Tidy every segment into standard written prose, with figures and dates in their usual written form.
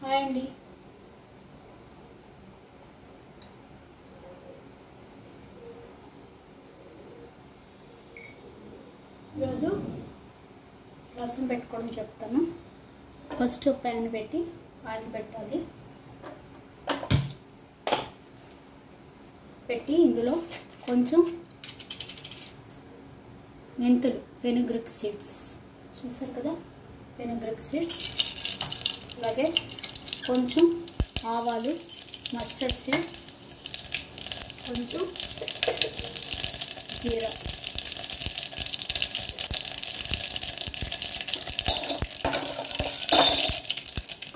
Hi అండి. ఈరోజు రసం పెట్టుకోవడం చెప్తాను. ఫస్ట్ ప్యాన్ పెట్టి ఆయిల్ పెట్టాలి. పెట్టి ఇందులో కొంచెం మెంతులు, ఫెనుగ్రిక్ సీడ్స్ చూసారు కదా, ఫెనుగ్రిక్ సీడ్స్, అలాగే కొంచెం ఆవాలు, మస్టర్డ్ సీడ్స్, కొంచెం జీరా,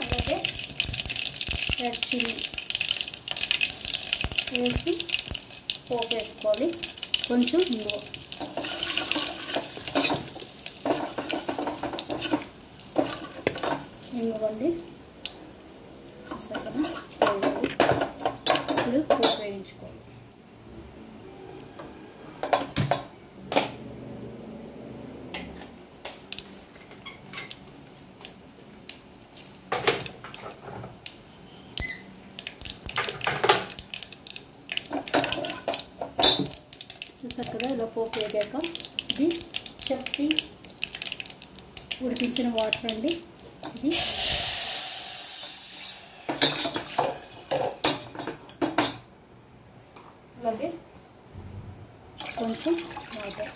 అలాగే రెడ్ చిల్లీ వేసి పోపు వేసుకోవాలి. కొంచెం ఇంగువ, ఇంగువండి చూసారు కదా, ఇప్పుడు పోపు వేయించుకోవాలి. చూసారు కదా, ఇలా పోపు వేగాక ఇది చెప్పి ఉడికించిన వాటర్ అండి. ఇది అలాగే కొంచెం వాటర్,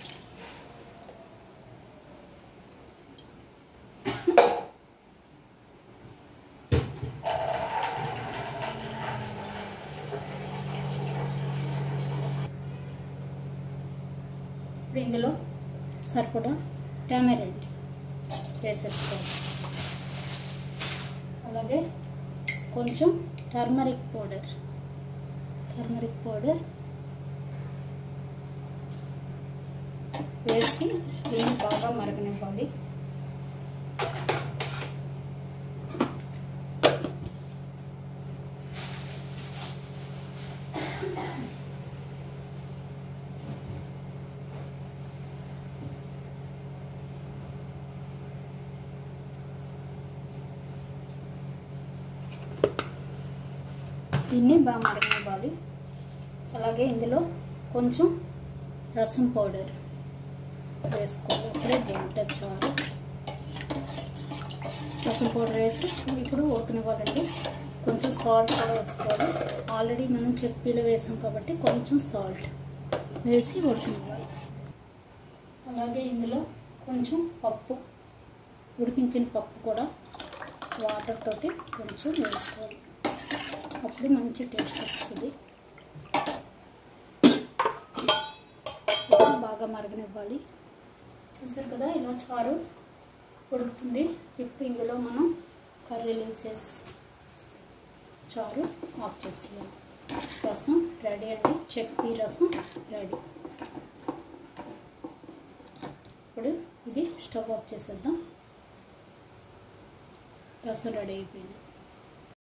ఇప్పుడు ఇందులో సరిపడా టామరెంట్ వేసేసుకోవాలి. అలాగే కొంచెం టర్మరిక్ పౌడర్ వేసి దీన్ని బాగా మరగనివ్వాలి. దీన్ని బాగా మరగనివ్వాలి. అలాగే ఇందులో కొంచెం రసం పౌడర్ వేసుకోవాలి. ఇప్పుడే బాగుంటుంది చారు. రసం పౌడర్ వేసి ఇప్పుడు ఉడకనివ్వాలండి. కొంచెం సాల్ట్ కూడా వేసుకోవాలి. ఆల్రెడీ మనం చెక్కీలో వేసాం కాబట్టి కొంచెం సాల్ట్ వేసి ఉడకనివ్వాలి. అలాగే ఇందులో కొంచెం పప్పు, ఉడికించిన పప్పు కూడా వాటర్ తోటి కొంచెం వేసుకోవాలి. అప్పుడు మంచి టేస్ట్ వస్తుంది. బాగా మరగనివ్వాలి. చూసారు కదా, ఇలా చారు ఉడుకుతుంది. ఇప్పుడు ఇందులో మనం కర్రీలు వేసేసి చారు ఆఫ్ చేసేయాలి. రసం రెడీ అండి. చెక్కీ రసం రెడీ. ఇప్పుడు ఇది స్టవ్ ఆఫ్ చేసేద్దాం. రసం రెడీ అయిపోయింది.